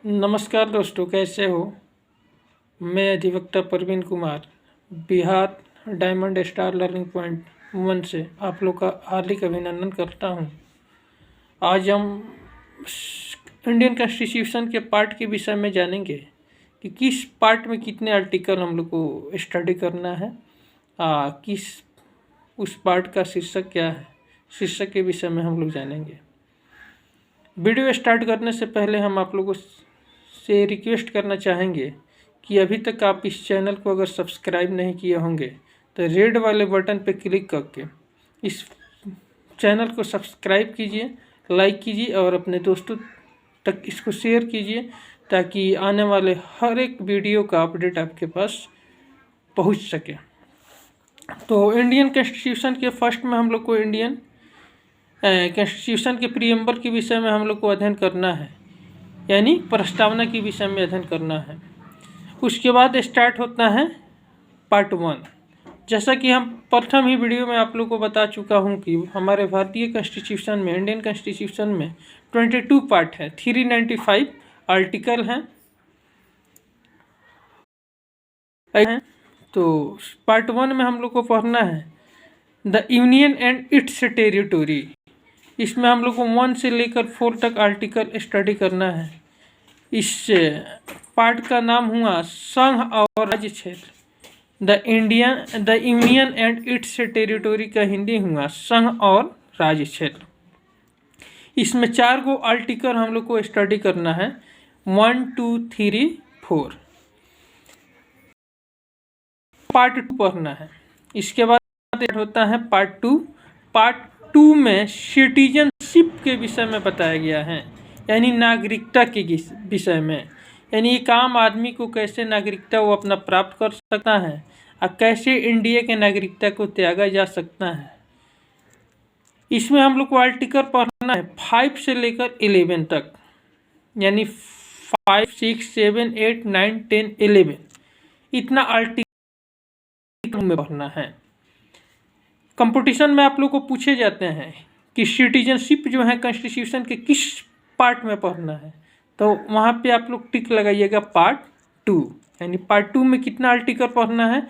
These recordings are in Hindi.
नमस्कार दोस्तों, कैसे हो। मैं अधिवक्ता Parveen Kumar Bihar diamond star learning point 1 से आप लोग का हार्दिक अभिनंदन करता हूं। आज हम इंडियन कॉन्स्टिट्यूशन के पार्ट के विषय में जानेंगे कि किस पार्ट में कितने आर्टिकल हम लोग को स्टडी करना है, किस उस पार्ट का शीर्षक क्या है, शीर्षक के विषय में हम लोग जानेंगे। वीडियो स्टार्ट करने से पहले हम आप लोगों से रिक्वेस्ट करना चाहेंगे कि अभी तक आप इस चैनल को अगर सब्सक्राइब नहीं किए होंगे तो रेड वाले बटन पर क्लिक करके इस चैनल को सब्सक्राइब कीजिए, लाइक कीजिए और अपने दोस्तों तक इसको शेयर कीजिए ताकि आने वाले हर एक वीडियो का अपडेट आपके पास पहुंच सके। तो इंडियन कॉन्स्टिट्यूशन के फर्स्ट में हम लोग को इंडियन कॉन्स्टिट्यूशन के प्रीएम्बल के विषय में हम लोग को अध्ययन करना है, यानी प्रस्तावना के विषय में अध्ययन करना है। उसके बाद स्टार्ट होता है पार्ट 1। जैसा कि हम प्रथम ही वीडियो में आप लोग को बता चुका हूं कि हमारे भारतीय कॉन्स्टिट्यूशन में, इंडियन कॉन्स्टिट्यूशन में 22 पार्ट है, 395 आर्टिकल हैं। तो पार्ट 1 में हम लोग को पढ़ना है the union and it's territory. इसमें हम लोग को 1 से लेकर 4 तक आर्टिकल स्टडी करना है। इस पार्ट का नाम हुआ संघ और राज्य क्षेत्र। The union and it's territory का हिंदी हुआ संघ और राज्य क्षेत्र। इसमें 4 गो आर्टिकल हम लोग को स्टडी करना है, 1, 2, 3, 4। पार्ट 2 पढ़ना है। इसके बाद होता है पार्ट 2। पार्ट 2 में सिटीजनशिप के विषय में बताया गया है, यानी नागरिकता के विषय में, यानी एक आम आदमी को कैसे नागरिकता वो अपना प्राप्त कर सकता है और कैसे इंडिया के नागरिकता को त्यागा जा सकता है। इसमें हम लोग को आर्टिकल पढ़ना है 5 से लेकर 11 तक, यानी 5, 6, 7, 8, 9, 10, 11 इतना आर्टिकल में पढ़ना है। कंपटीशन में आप लोग को पूछे जाते हैं कि सिटीजनशिप जो है कॉन्स्टिट्यूशन के किस पार्ट में पढ़ना है, तो वहाँ पे आप लोग टिक लगाइएगा पार्ट 2, यानी पार्ट 2 में कितना आर्टिकल पढ़ना है,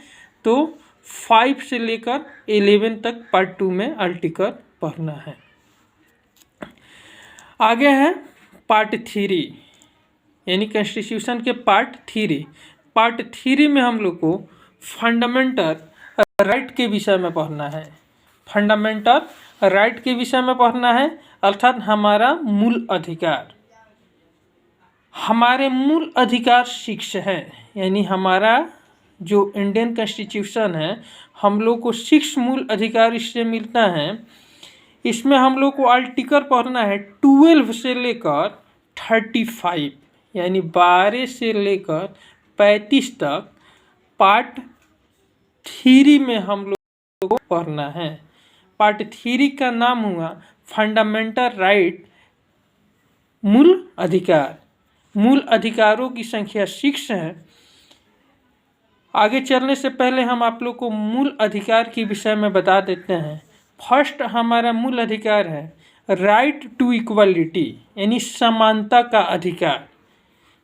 तो 5 से लेकर 11 तक पार्ट 2 में आर्टिकल पढ़ना है। आगे है पार्ट 3, यानी कॉन्स्टिट्यूशन के पार्ट 3। पार्ट 3 में हम लोग को फंडामेंटल राइट के विषय में पढ़ना है। फंडामेंटल राइट के विषय में पढ़ना है, अर्थात हमारा मूल अधिकार। हमारे मूल अधिकार 6 है, यानी हमारा जो इंडियन कॉन्स्टिट्यूशन है, हम लोग को 6 मूल अधिकार इससे मिलता है। इसमें हम लोग को आर्टिकल पढ़ना है 12 से लेकर 35, यानी 12 से लेकर 35 तक। पार्ट 3 में हम लोग को पढ़ना है। पार्ट 3 का नाम हुआ फंडामेंटल राइट, मूल अधिकार। मूल अधिकारों की संख्या 6 है। आगे चलने से पहले हम आप लोग को मूल अधिकार के विषय में बता देते हैं। फर्स्ट हमारा मूल अधिकार है राइट टू इक्वलिटी, यानी समानता का अधिकार।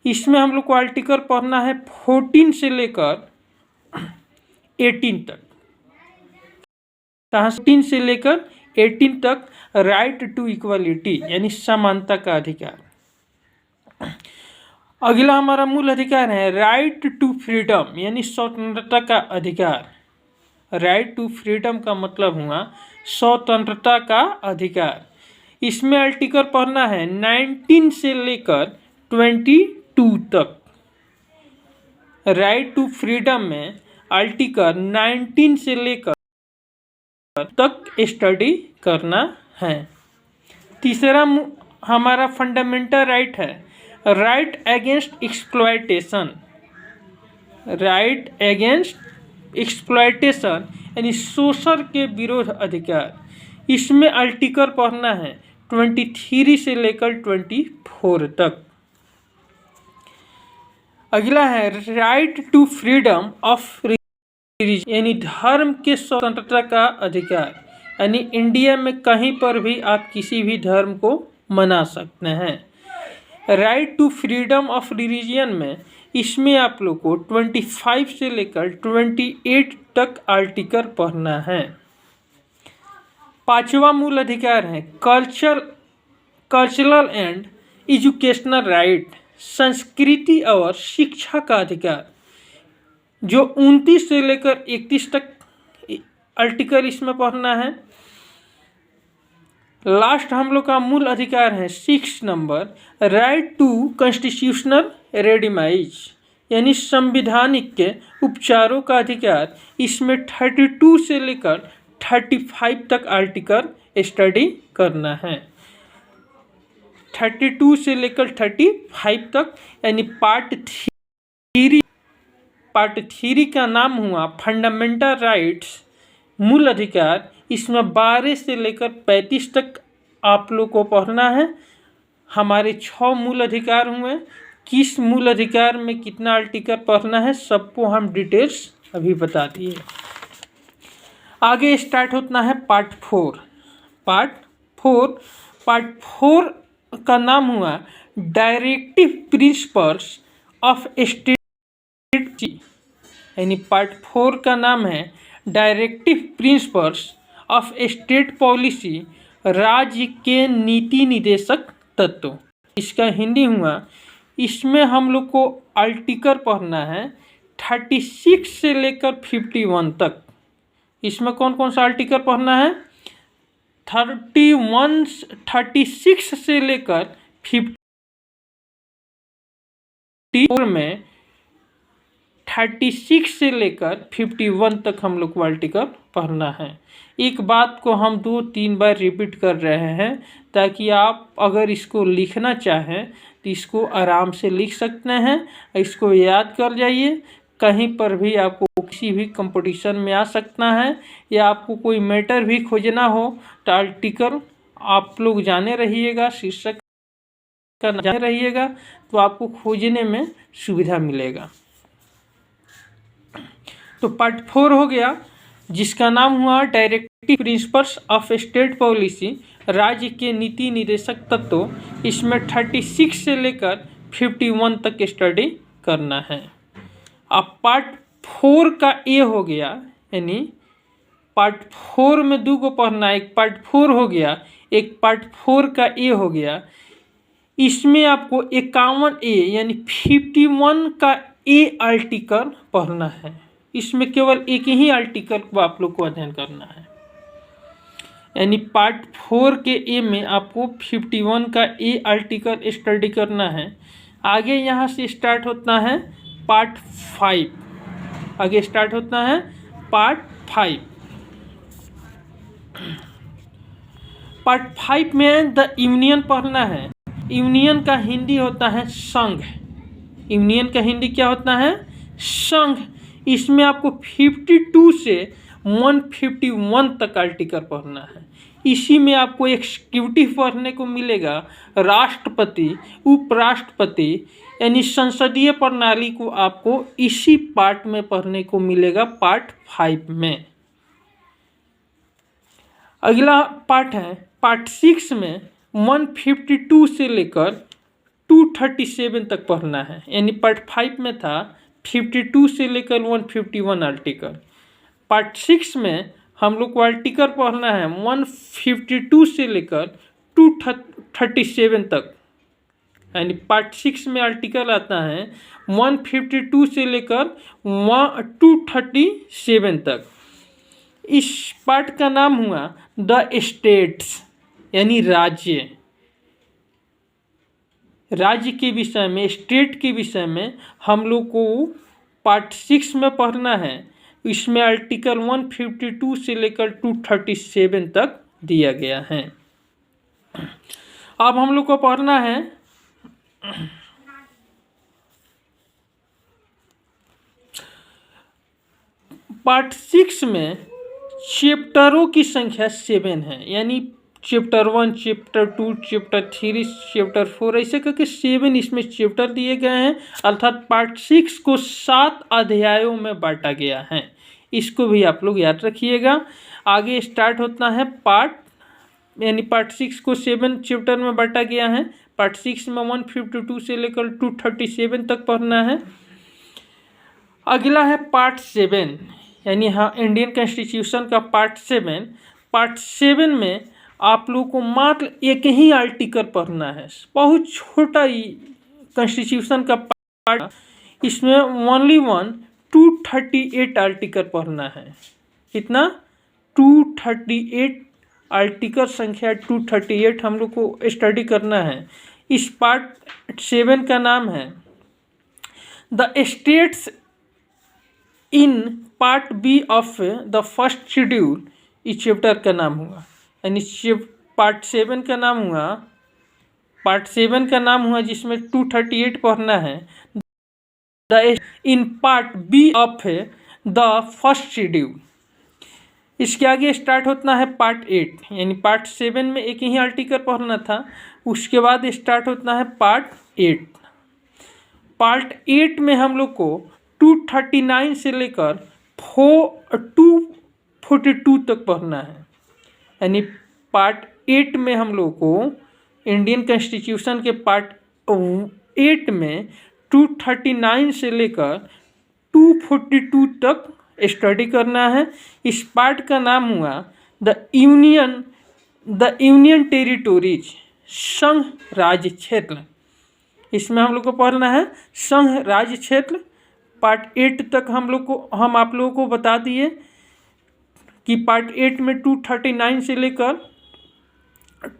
इसमें हम लोग को आर्टिकल पढ़ना है 14 से लेकर 18 तक। 14 से लेकर 18 तक राइट टू इक्वलिटी, यानी समानता का अधिकार। अगला हमारा मूल अधिकार है राइट टू फ्रीडम, यानी स्वतंत्रता का अधिकार। राइट टू फ्रीडम का मतलब हुआ स्वतंत्रता का अधिकार। इसमें आर्टिकल पढ़ना है 19 से लेकर 22 तक। राइट टू फ्रीडम में आर्टिकल 19 से लेकर तक स्टडी करना है। तीसरा हमारा फंडामेंटल राइट है right against exploitation. Right against exploitation, यानी शोषण के विरोध अधिकार। इसमें आर्टिकल पढ़ना है 23 से लेकर 24 तक। अगला है राइट टू फ्रीडम ऑफ, यानी धर्म के स्वतंत्रता का अधिकार, यानी इंडिया में कहीं पर भी आप किसी भी धर्म को मना सकते हैं। Right to freedom of religion में इसमें आप लोग को 25 से लेकर 28 तक आर्टिकल पढ़ना है। पांचवा मूल अधिकार है कल्चरल एंड एजुकेशनल राइट, संस्कृति और शिक्षा का अधिकार, जो 29 से लेकर 31 तक आर्टिकल इसमें पढ़ना है। लास्ट हम लोग का मूल अधिकार है 6 नंबर, राइट टू कॉन्स्टिट्यूशनल रेडिमाइज, यानी संविधानिक के उपचारों का अधिकार। इसमें 32 से लेकर 35 तक आर्टिकल स्टडी करना है। 32 से लेकर 35 तक, यानी पार्ट 3 का नाम हुआ फंडामेंटल राइट्स, मूल अधिकार। इसमें 12 से लेकर 35 तक आप लोग को पढ़ना है। हमारे 6 मूल अधिकार हुए, किस मूल अधिकार में कितना आर्टिकल पढ़ना है सबको हम डिटेल्स अभी बता दिए। आगे स्टार्ट होता है पार्ट 4। पार्ट 4 का नाम हुआ डायरेक्टिव प्रिंसिपल्स ऑफ स्टेट, यानी पार्ट 4 का नाम है directive principles of state policy, राज्य के नीति निर्देशक तत्व। इसका हिंदी हुआ, इसमें हम लोग को आर्टिकल पढ़ना है 36 से लेकर 51 तक। इसमें कौन कौन सा आर्टिकल पढ़ना है? 36 से लेकर 54 में 36 से लेकर 51 तक हम लोग को आर्टिकल पढ़ना है। एक बात को हम 2-3 बार रिपीट कर रहे हैं ताकि आप अगर इसको लिखना चाहें तो इसको आराम से लिख सकते हैं, इसको याद कर जाइए। कहीं पर भी आपको किसी भी कंपटीशन में आ सकता है, या आपको कोई मैटर भी खोजना हो तो आर्टिकल आप लोग जाने रहिएगा, शीर्षक का जाने रहिएगा, तो आपको खोजने में सुविधा मिलेगा। तो पार्ट 4 हो गया, जिसका नाम हुआ directive principles of state policy, राज्य के नीति निर्देशक तत्व। इसमें 36 से लेकर 51 तक स्टडी करना है। अब पार्ट 4 का ए हो गया, यानी पार्ट 4 में 2 को पढ़ना, एक पार्ट 4 हो गया, एक पार्ट 4 का ए हो गया। इसमें आपको 51 ए यानी 51 का ए आर्टिकल पढ़ना है। इसमें केवल एक ही आर्टिकल को आप लोग को अध्ययन करना है, यानी पार्ट 4 के ए में आपको 51 का ए आर्टिकल स्टडी करना है। आगे यहाँ से स्टार्ट होता है पार्ट 5। आगे स्टार्ट होता है पार्ट 5। पार्ट 5 में द यूनियन पढ़ना है। यूनियन का हिंदी होता है संघ। यूनियन का हिंदी क्या होता है? संघ। इसमें आपको 52 से 151 तक आर्टिकल पढ़ना है। इसी में आपको एग्जीक्यूटिव पढ़ने को मिलेगा, राष्ट्रपति, उपराष्ट्रपति, यानी संसदीय प्रणाली को आपको इसी पार्ट में पढ़ने को मिलेगा, पार्ट 5 में। अगला पार्ट है पार्ट 6 में 152 से लेकर 237 तक पढ़ना है, यानी पार्ट 5 में था 52 से लेकर 151 आर्टिकल। पार्ट 6 में हम लोग को आर्टिकल पढ़ना है 152 से लेकर 237 तक, यानी पार्ट 6 में आर्टिकल आता है 152 से लेकर 237 तक। इस पार्ट का नाम हुआ द स्टेट्स, यानी राज्य। राज्य के विषय में, स्टेट के विषय में हम लोग को पार्ट 6 में पढ़ना है। इसमें आर्टिकल 152 से लेकर 237 तक दिया गया है। अब हम लोग को पढ़ना है पार्ट 6 में चैप्टरों की संख्या 7 है, यानी चैप्टर 1, चैप्टर 2, चैप्टर 3, चैप्टर 4, ऐसे करके 7 इसमें चैप्टर दिए गए हैं। अर्थात पार्ट 6 को 7 अध्यायों में बांटा गया है। इसको भी आप लोग याद रखिएगा। आगे स्टार्ट होता है पार्ट, यानी पार्ट 6 को 7 चैप्टर में बांटा गया है। पार्ट 6 में 152 से लेकर 237 तक पढ़ना है। अगला है पार्ट 7, यानी हाँ इंडियन कॉन्स्टिट्यूशन का पार्ट 7। पार्ट 7 में आप लोगों को मात्र एक ही आर्टिकल पढ़ना है, बहुत छोटा ही कॉन्स्टिट्यूशन का पार्ट, इसमें ओनली 238 आर्टिकल पढ़ना है। कितना? 238 आर्टिकल, संख्या 238 हम लोग को स्टडी करना है। इस पार्ट 7 का नाम है the states in part B of the first schedule. इस चैप्टर का नाम होगा, यानी पार्ट 7 का नाम हुआ, पार्ट 7 का नाम हुआ जिसमें 238 पढ़ना है, the in part B of the first schedule. इसके आगे स्टार्ट होता है पार्ट 8, यानी पार्ट 7 में एक ही आर्टिकल पढ़ना था, उसके बाद स्टार्ट होता है पार्ट 8। पार्ट 8 में हम लोग को 239 से लेकर 242 तक पढ़ना है। यानी पार्ट 8 में हम लोग को इंडियन कॉन्स्टिट्यूशन के पार्ट 8 में 239 से लेकर 242 तक स्टडी करना है। इस पार्ट का नाम हुआ द यूनियन टेरिटोरीज, संघ राज्य क्षेत्र। इसमें हम लोग को पढ़ना है संघ राज्य क्षेत्र। पार्ट 8 तक हम आप लोगों को बता दिए कि पार्ट 8 में 239 से लेकर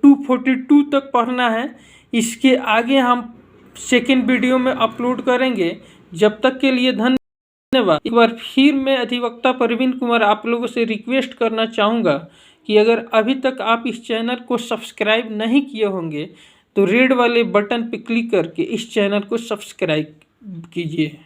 242 तक पढ़ना है। इसके आगे हम सेकेंड वीडियो में अपलोड करेंगे। जब तक के लिए धन्यवाद। एक बार फिर मैं अधिवक्ता परवीन कुमार आप लोगों से रिक्वेस्ट करना चाहूँगा कि अगर अभी तक आप इस चैनल को सब्सक्राइब नहीं किए होंगे तो रेड वाले बटन पर क्लिक करके इस चैनल को सब्सक्राइब कीजिए।